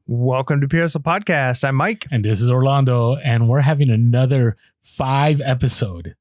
Welcome to PHP Podcast. I'm Mike. And this is Orlando. And we're having another 5 episode.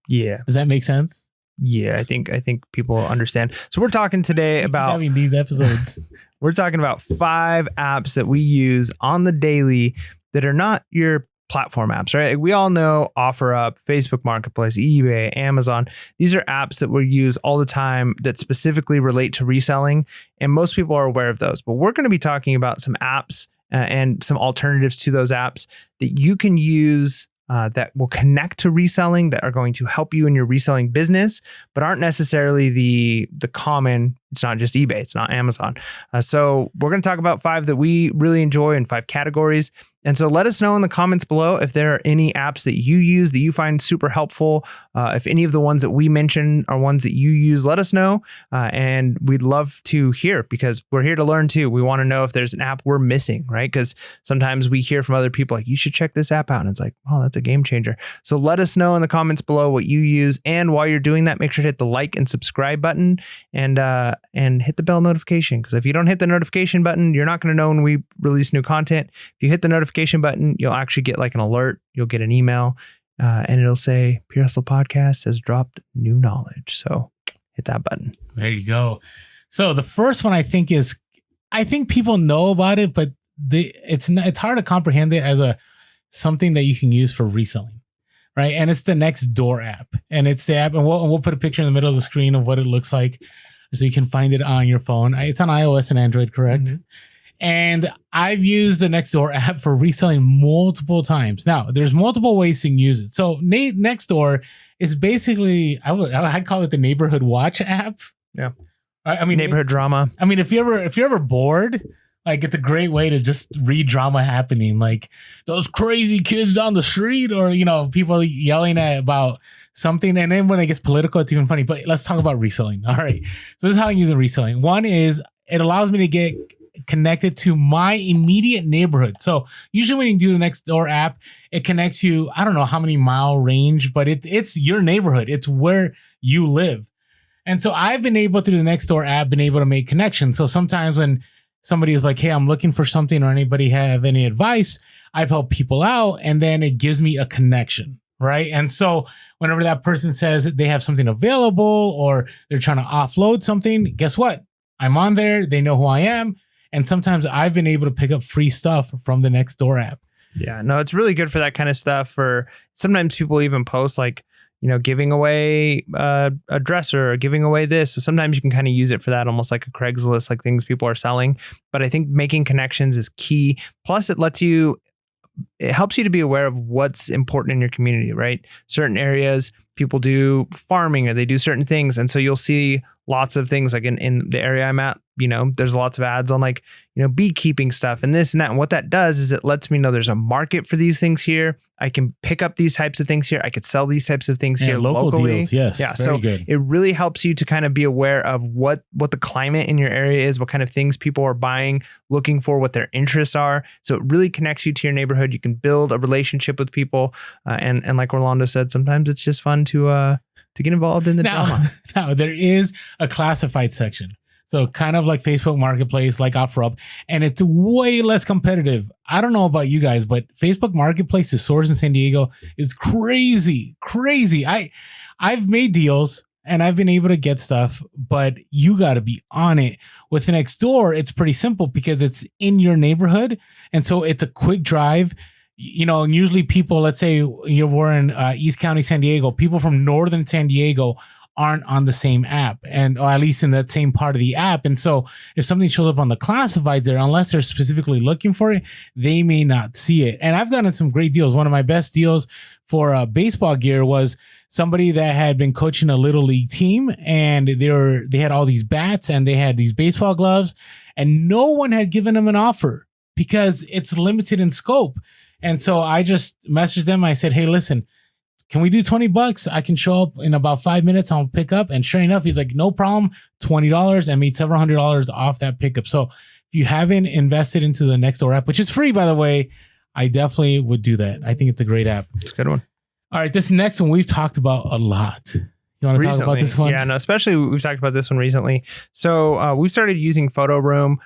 Yeah. Does that make sense? Yeah, I think people understand. So we're talking today about having these episodes. We're talking about 5 apps that we use on the daily that are not your platform apps, right? We all know OfferUp, Facebook Marketplace, eBay, Amazon. These are apps that we use all the time that specifically relate to reselling. And most people are aware of those. But we're going to be talking about some apps and some alternatives to those apps that you can use that will connect to reselling, that are going to help you in your reselling business, but aren't necessarily the common. It's not just eBay. It's not Amazon. So we're going to talk about 5 that we really enjoy in 5 categories. And so let us know in the comments below if there are any apps that you use that you find super helpful. If any of the ones that we mentioned are ones that you use, let us know. And we'd love to hear, because we're here to learn too. We want to know if there's an app we're missing, right? Because sometimes we hear from other people like, you should check this app out. And it's like, oh, that's a game changer. So let us know in the comments below what you use. And while you're doing that, make sure to hit the like and subscribe button and hit the bell notification. Because if you don't hit the notification button, you're not going to know when we release new content. If you hit the notification button, you'll actually get like an alert. You'll get an email and it'll say PHP Podcast has dropped new knowledge. So hit that button. There you go. So the first one I think people know about it, but it's hard to comprehend it as something that you can use for reselling, right? And it's the Nextdoor app, and it's the app, and we'll put a picture in the middle of the screen of what it looks like, so you can find it on your phone. It's on iOS and Android, correct? Mm-hmm. And I've used the Nextdoor app for reselling multiple times. Now, there's multiple ways to use it. So Nextdoor is basically, I'd call it the neighborhood watch app. Yeah. I mean, neighborhood drama. I mean, if you're ever bored, like, it's a great way to just read drama happening, like those crazy kids down the street, or, people yelling about something. And then when it gets political, it's even funny. But let's talk about reselling. All right. So this is how I'm using reselling. One is it allows me to get connected to my immediate neighborhood. So usually when you do the Nextdoor app, it connects you, I don't know how many mile range, but it's your neighborhood. It's where you live. And so I've been able, through the Nextdoor app, been able to make connections. So sometimes when somebody is like, hey, I'm looking for something, or anybody have any advice, I've helped people out, and then it gives me a connection, right? And so whenever that person says they have something available or they're trying to offload something, guess what? I'm on there. They know who I am. And sometimes I've been able to pick up free stuff from the Nextdoor app. Yeah, no, it's really good for that kind of stuff. For sometimes people even post like, giving away a dresser or giving away this. So sometimes you can kind of use it for that, almost like a Craigslist, like things people are selling. But I think making connections is key. Plus, it helps you to be aware of what's important in your community, right? Certain areas, people do farming or they do certain things. And so you'll see lots of things like in the area I'm at, there's lots of ads on like, beekeeping stuff and this and that. And what that does is it lets me know there's a market for these things here. I can pick up these types of things here. I could sell these types of things here locally. Deals, yes. Yeah. Very So good. It really helps you to kind of be aware of what the climate in your area is, what kind of things people are buying, looking for, what their interests are. So it really connects you to your neighborhood. You can build a relationship with people. And like Orlando said, sometimes it's just fun to get involved in the drama. Now, there is a classified section. So kind of like Facebook Marketplace, like OfferUp, and it's way less competitive. I don't know about you guys, but Facebook Marketplace, the source in San Diego, is crazy. I've made deals and I've been able to get stuff, but you got to be on it. With the Nextdoor, it's pretty simple because it's in your neighborhood. And so it's a quick drive. And usually people, let's say we're in East County, San Diego, people from Northern San Diego aren't on the same app, or at least in that same part of the app. And so if something shows up on the classifieds there, unless they're specifically looking for it, they may not see it. And I've gotten some great deals. One of my best deals for baseball gear was somebody that had been coaching a little league team, and they had all these bats and they had these baseball gloves, and no one had given them an offer because it's limited in scope. And so I just messaged them. I said, hey, listen, can we do $20? I can show up in about 5 minutes. I'll pick up. And sure enough, he's like, no problem. $20, and made several $100s off that pickup. So if you haven't invested into the Nextdoor app, which is free, by the way, I definitely would do that. I think it's a great app. It's a good one. All right. This next one we've talked about a lot. You want to talk about this one? Yeah, no, especially we've talked about this one recently. So we've started using PhotoRoom.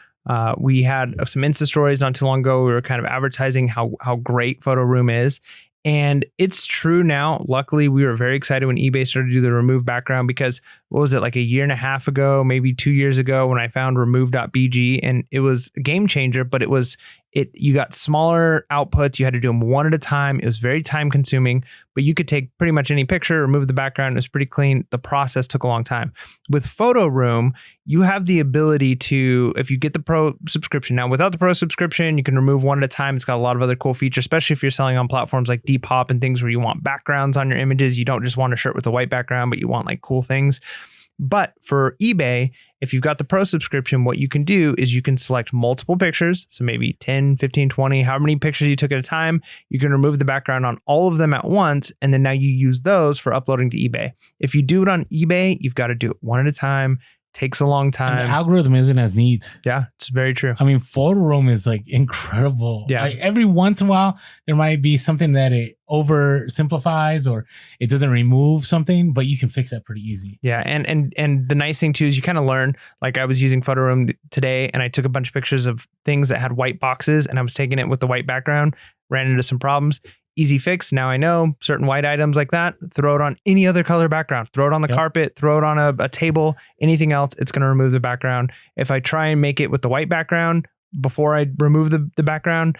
We had some Insta stories not too long ago. We were kind of advertising how great PhotoRoom is. And it's true now. Luckily, we were very excited when eBay started to do the remove background because what was it, like a year and a half ago, maybe 2 years ago, when I found remove.bg, and it was a game changer, but you got smaller outputs. You had to do them one at a time. It was very time consuming, but you could take pretty much any picture, remove the background. It was pretty clean. The process took a long time. With PhotoRoom, you have the ability to, if you get the pro subscription, now without the pro subscription, you can remove one at a time. It's got a lot of other cool features, especially if you're selling on platforms like Depop and things where you want backgrounds on your images. You don't just want a shirt with a white background, but you want like cool things. But for eBay, if you've got the pro subscription, what you can do is you can select multiple pictures. So maybe 10, 15, 20, however many pictures you took at a time. You can remove the background on all of them at once. And then now you use those for uploading to eBay. If you do it on eBay, you've got to do it one at a time. Takes a long time. And the algorithm isn't as neat. Yeah, it's very true. I mean, PhotoRoom is like incredible. Yeah. Like every once in a while, there might be something that it oversimplifies or it doesn't remove something, but you can fix that pretty easy. Yeah, and the nice thing too is you kind of learn. Like I was using PhotoRoom today, and I took a bunch of pictures of things that had white boxes, and I was taking it with the white background. Ran into some problems. Easy fix. Now I know certain white items like that, throw it on any other color background, throw it on the carpet, throw it on a table, anything else, it's going to remove the background. If I try and make it with the white background before I remove the background,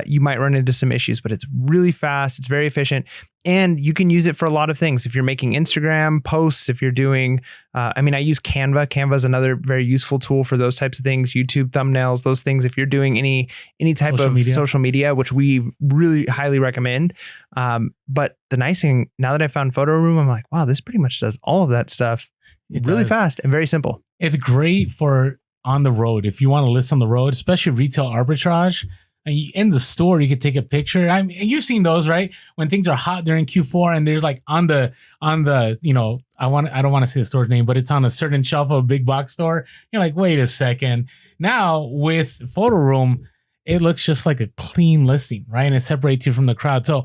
you might run into some issues, but it's really fast. It's very efficient. And you can use it for a lot of things. If you're making Instagram posts, if you're doing, I use Canva. Canva is another very useful tool for those types of things. YouTube thumbnails, those things. If you're doing any type of social media, which we really highly recommend. But the nice thing, now that I found PhotoRoom, I'm like, wow, this pretty much does all of that stuff really fast and very simple. It's great for on the road. If you want to list on the road, especially retail arbitrage. And in the store, you could take a picture. I mean, you've seen those, right? When things are hot during Q4 and there's like on the, I don't want to say the store's name, but it's on a certain shelf of a big box store. You're like, wait a second. Now with PhotoRoom, it looks just like a clean listing, right? And it separates you from the crowd. So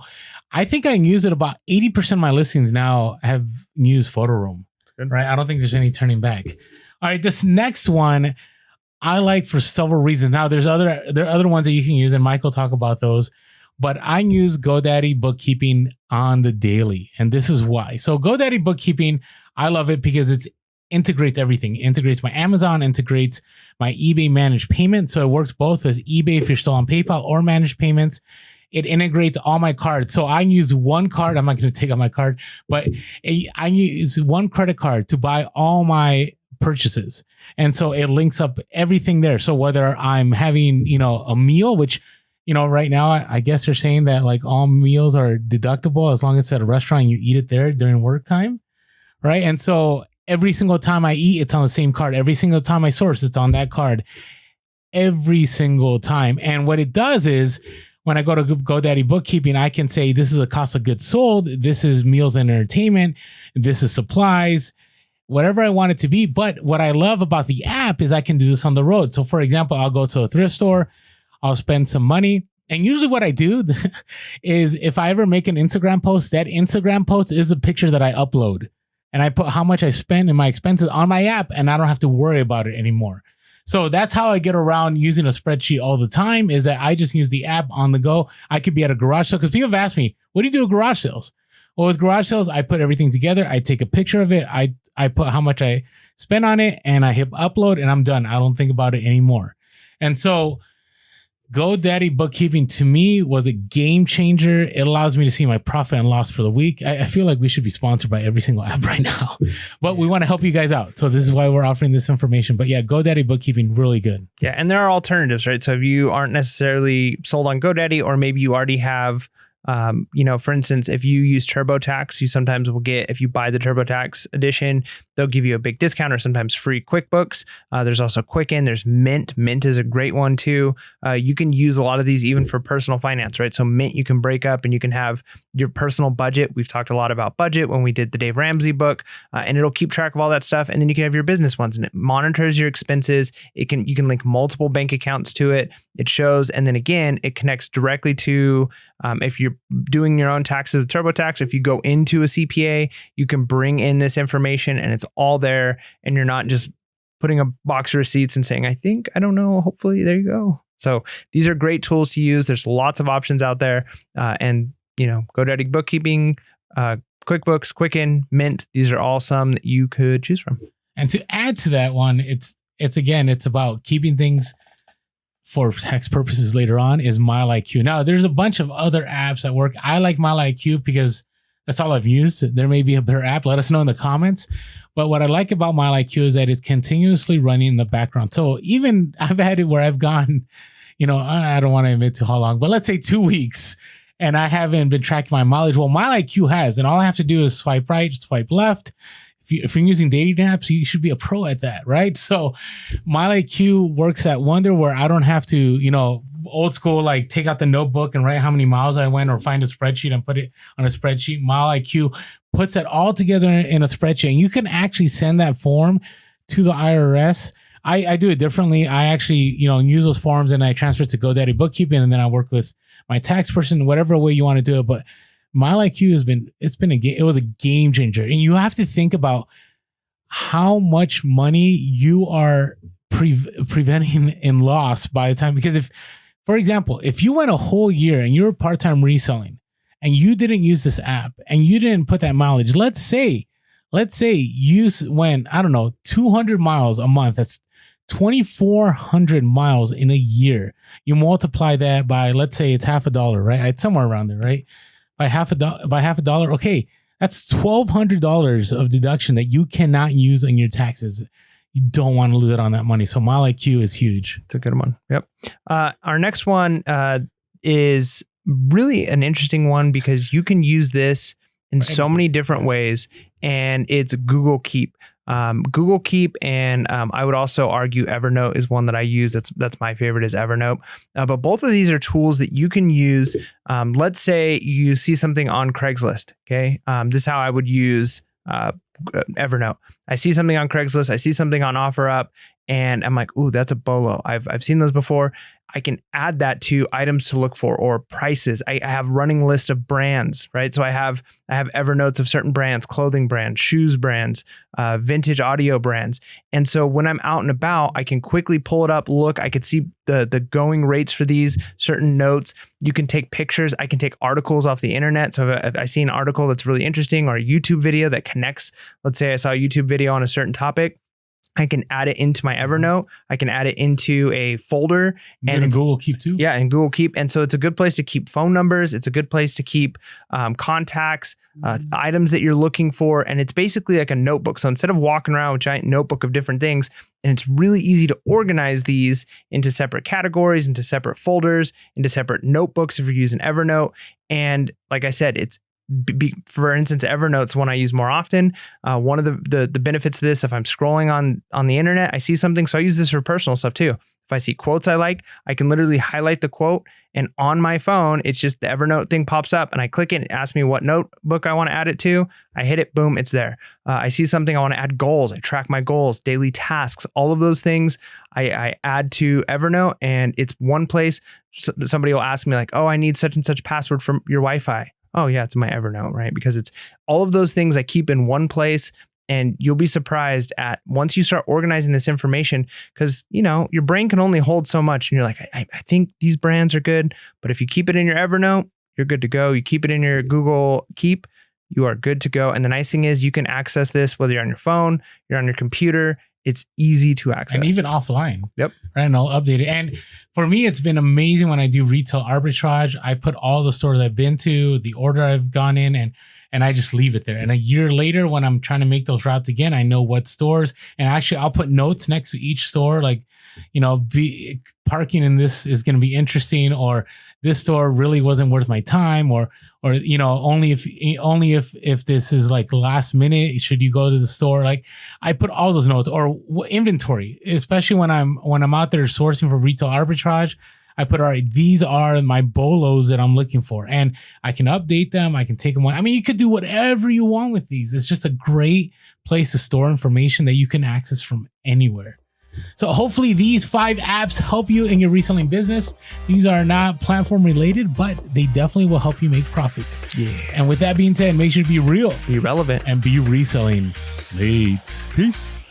I think I can use it. About 80% of my listings now have used PhotoRoom, right? I don't think there's any turning back. All right, this next one I like for several reasons. Now, there are other ones that you can use, and Mike will talk about those. But I use GoDaddy bookkeeping on the daily, and this is why. So GoDaddy bookkeeping, I love it because it integrates everything. It integrates my Amazon, integrates my eBay managed payments. So it works both with eBay if you're still on PayPal or managed payments. It integrates all my cards. So I use one card. I'm not going to take out my card, but I use one credit card to buy all my purchases. And so it links up everything there. So whether I'm having, a meal, which, right now, I guess they're saying that like all meals are deductible as long as it's at a restaurant and you eat it there during work time. Right. And so every single time I eat, it's on the same card. Every single time I source, it's on that card every single time. And what it does is when I go to GoDaddy bookkeeping, I can say, this is a cost of goods sold. This is meals and entertainment. This is supplies, whatever I want it to be. But what I love about the app is I can do this on the road. So for example, I'll go to a thrift store, I'll spend some money. And usually what I do is if I ever make an Instagram post, that Instagram post is a picture that I upload. And I put how much I spend in my expenses on my app, and I don't have to worry about it anymore. So that's how I get around using a spreadsheet all the time, is that I just use the app on the go. I could be at a garage sale because people have asked me, what do you do at garage sales? Well, with garage sales, I put everything together. I take a picture of it. I put how much I spent on it, and I hit upload, and I'm done. I don't think about it anymore. And so GoDaddy bookkeeping to me was a game changer. It allows me to see my profit and loss for the week. I feel like we should be sponsored by every single app right now, but we want to help you guys out. So this is why we're offering this information. But yeah, GoDaddy bookkeeping, really good. Yeah. And there are alternatives, right? So if you aren't necessarily sold on GoDaddy, or maybe you already have, for instance, if you use TurboTax, you sometimes will get, if you buy the TurboTax edition, they'll give you a big discount or sometimes free QuickBooks. There's also Quicken. There's Mint. Mint is a great one too. You can use a lot of these even for personal finance, right? So Mint, you can break up and you can have your personal budget. We've talked a lot about budget when we did the Dave Ramsey book, and it'll keep track of all that stuff. And then you can have your business ones, and it monitors your expenses. You can link multiple bank accounts to it. It shows, and then again, it connects directly to, if you're doing your own taxes with TurboTax, if you go into a CPA, you can bring in this information and it's all there, and you're not just putting a box of receipts and saying, I don't know, hopefully there you go. So these are great tools to use. There's lots of options out there. And GoDaddy bookkeeping, QuickBooks, Quicken, Mint, these are all some that you could choose from. And to add to that one, it's about keeping things for tax purposes later on is MileIQ. Now, there's a bunch of other apps that work. I like MileIQ because that's all I've used. There may be a better app. Let us know in the comments. But what I like about MileIQ is that it's continuously running in the background. So even I've had it where I've gone, I don't want to admit to how long, but let's say 2 weeks, and I haven't been tracking my mileage. Well, MileIQ has, and all I have to do is swipe right, swipe left. If you're using dating apps, you should be a pro at that, right? So MileIQ works that wonder where I don't have to, old school, like take out the notebook and write how many miles I went or find a spreadsheet and put it on a spreadsheet. MileIQ puts that all together in a spreadsheet, and you can actually send that form to the IRS. I do it differently. I actually, use those forms and I transfer it to GoDaddy bookkeeping, and then I work with my tax person, whatever way you want to do it. But MileIQ it was a game changer. And you have to think about how much money you are preventing in loss by the time, because for example, if you went a whole year and you're part-time reselling and you didn't use this app and you didn't put that mileage, let's say you went, 200 miles a month. That's 2,400 miles in a year. You multiply that by, let's say it's $50, right? It's somewhere around there, right? By half a dollar. Okay. That's $1,200 of deduction that you cannot use on your taxes. You don't want to lose it on that money. So MileIQ is huge. It's a good one. Yep. Our next one is really an interesting one because you can use this in so many different ways, and it's Google Keep. Google Keep, and I would also argue Evernote is one that I use. That's my favorite, is Evernote. But both of these are tools that you can use. Let's say you see something on Craigslist. Okay, this is how I would use Evernote. I see something on Craigslist. I see something on OfferUp, and I'm like, ooh, that's a bolo. I've seen those before. I can add that to items to look for or prices. I have running list of brands, right? So I have Evernotes of certain brands, clothing brands, shoes brands, vintage audio brands. And so when I'm out and about, I can quickly pull it up, look, I could see the going rates for these certain notes. You can take pictures. I can take articles off the internet. So if I see an article that's really interesting or a YouTube video that connects, let's say I saw a YouTube video on a certain topic, I can add it into my Evernote. I can add it into a folder. And in Google Keep too? Yeah, in Google Keep. And so it's a good place to keep phone numbers. It's a good place to keep contacts, items that you're looking for. And it's basically like a notebook. So instead of walking around with a giant notebook of different things, and it's really easy to organize these into separate categories, into separate folders, into separate notebooks if you're using Evernote. And like I said, for instance, Evernote's one I use more often. One of the benefits of this, if I'm scrolling on the internet, I see something. So I use this for personal stuff too. If I see quotes I like, I can literally highlight the quote, and on my phone, it's just the Evernote thing pops up and I click it and it asks me what notebook I want to add it to. I hit it, boom, it's there. I see something I want to add goals. I track my goals, daily tasks, all of those things I add to Evernote, and it's one place. Somebody will ask me like, oh, I need such and such password from your Wi-Fi. Oh yeah, it's in my Evernote, right? Because it's all of those things I keep in one place, and you'll be surprised at once you start organizing this information, because your brain can only hold so much, and you're like, I think these brands are good, but if you keep it in your Evernote, you're good to go. You keep it in your Google Keep, you are good to go. And the nice thing is you can access this whether you're on your phone, you're on your computer. It's easy to access. And even offline. Yep. Right. And I'll update it. And for me, it's been amazing when I do retail arbitrage. I put all the stores I've been to, the order I've gone in, and I just leave it there. And a year later, when I'm trying to make those routes again, I know what stores. And actually, I'll put notes next to each store, like, parking in this is going to be interesting, or this store really wasn't worth my time, or only if this is like last minute, should you go to the store? Like, I put all those notes, or inventory, especially when I'm out there sourcing for retail arbitrage. I put, all right, these are my bolos that I'm looking for, and I can update them. I can take them. I mean, you could do whatever you want with these. It's just a great place to store information that you can access from anywhere. So hopefully these 5 apps help you in your reselling business. These are not platform related, but they definitely will help you make profit. Yeah. And with that being said, make sure to be real, be relevant, and be reselling late. Peace.